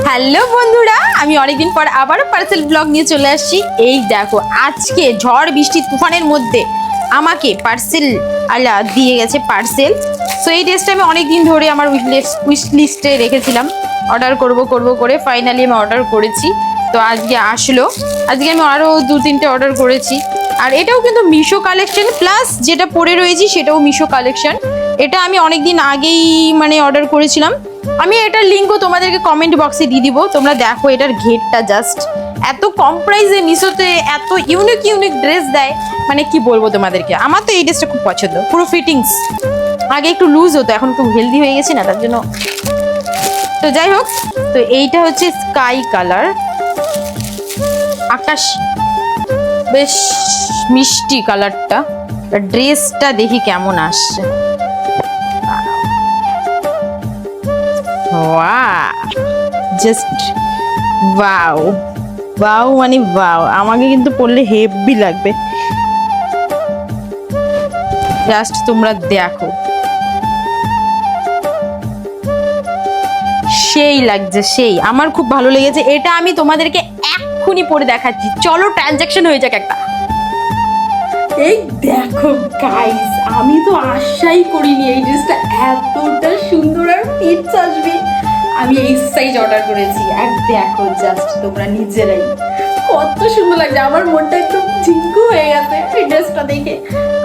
Hello বন্ধুরা, আমি অনেকদিন পর আবারও পার্সেল ব্লগ নিয়ে চলে আসছি। এই দেখো, আজকে ঝড় বৃষ্টি তুফানের মধ্যে আমাকে পার্সেল আলা দিয়ে গেছে পার্সেল। সো এই ড্রেসটা আমি অনেকদিন ধরে আমার উইশ লিস্টে রেখেছিলাম, অর্ডার করব করে ফাইনালি আমি অর্ডার করেছি। তো আজকে আসলো। আজকে আমি আরও 2-3টে অর্ডার করেছি। আর এটাও কিন্তু মিশো কালেকশন, প্লাস যেটা পরে রয়েছি সেটাও মিশো কালেকশন। এটা আমি অনেকদিন আগেই অর্ডার করেছিলাম। আমি এটার লিঙ্কও তোমাদেরকে কমেন্ট বক্সে দিয়ে দিব, তোমরা দেখো। এটার ঘেরটা জাস্ট এত কম প্রাইসে মিশোতে এত ইউনিক ড্রেস দেয়, কি বলবো তোমাদেরকে। আমার তো এই ড্রেসটা খুব পছন্দ, পুরো ফিটিংস। আগে একটু লুজ হতো, এখন একটু হেলদি হয়ে গেছি না, তার জন্য। তো যাই হোক, তো এইটা হচ্ছে স্কাই কালার, আকাশ, বেশ মিষ্টি কালারটা। ড্রেসটা দেখি কেমন আসছে। Just wow wow, wow. আমাকে কিন্তু পরলে হেভি লাগবে। জাস্ট তোমরা দেখো, সেই লাগছে, সেই। আমার খুব ভালো লেগেছে এটা। আমি তোমাদেরকে এক্ষুনি পরে দেখাচ্ছি, চলো ট্রানজাকশন হয়ে যাক একটা। এই দেখো গাইস, আমি তো আশাই করিনি এই ড্রেসটা এতটা সুন্দর আর ফিটস আসবে। আমি এই সাইজ অর্ডার করেছি, আর দেখো জাস্ট তোমরা নিজেরাই কত সুন্দর লাগছে। আমার মনটা একদম ঝিঙ্কু হয়ে গেছে এই ড্রেসটা দেখে।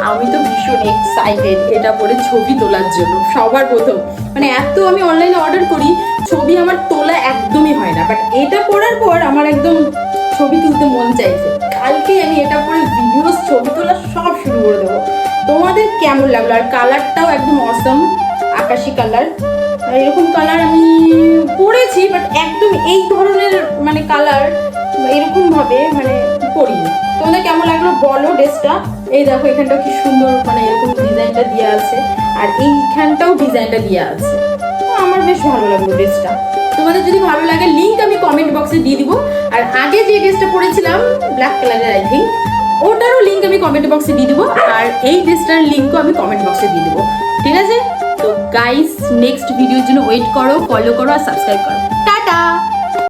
আমি তো ভীষণ এক্সাইটেড এটা পরে ছবি তোলার জন্য। সবার প্রথম এত আমি অনলাইনে অর্ডার করি, ছবি আমার তোলা একদমই হয় না, বাট এটা পরার পর আমার একদম ছবি তুলতে মন চাইছে। কালকেই আমি এটা পরে ভিডিওস, ছবি তোলা সব শুরু করে দেবো। তোমাদের কেমন লাগলো? আর কালারটাও একদম অসম, আকাশি কালার। এরকম কালার আমি পরেছি, বাট একদম এই ধরনের কালার এরকম ভাবে পরিনি। তোমাদের কেমন লাগলো বলো ড্রেসটা? এই দেখো, এখানটাও কি সুন্দর এরকম ডিজাইনটা দেওয়া আছে, আর এইখানটাও ডিজাইনটা দেওয়া আছে। আমার বেশ ভালো লাগলো ড্রেসটা। তোমাদের যদি ভালো লাগে, লিঙ্ক আমি কমেন্ট বক্সে দিয়ে দিব। আর আগে যে ড্রেসটা পরেছিলাম ব্ল্যাক কালারের, আই থিঙ্ক, ওটারও লিঙ্ক আমি কমেন্ট বক্সে দিয়ে দিব। আর এই ড্রেসটার লিঙ্কও আমি কমেন্ট বক্সে দিয়ে দিব, ঠিক আছে? তো গাইস, নেক্সট ভিডিওর জন্য ওয়েট করো, ফলো করো আর সাবস্ক্রাইব করো। টাটা।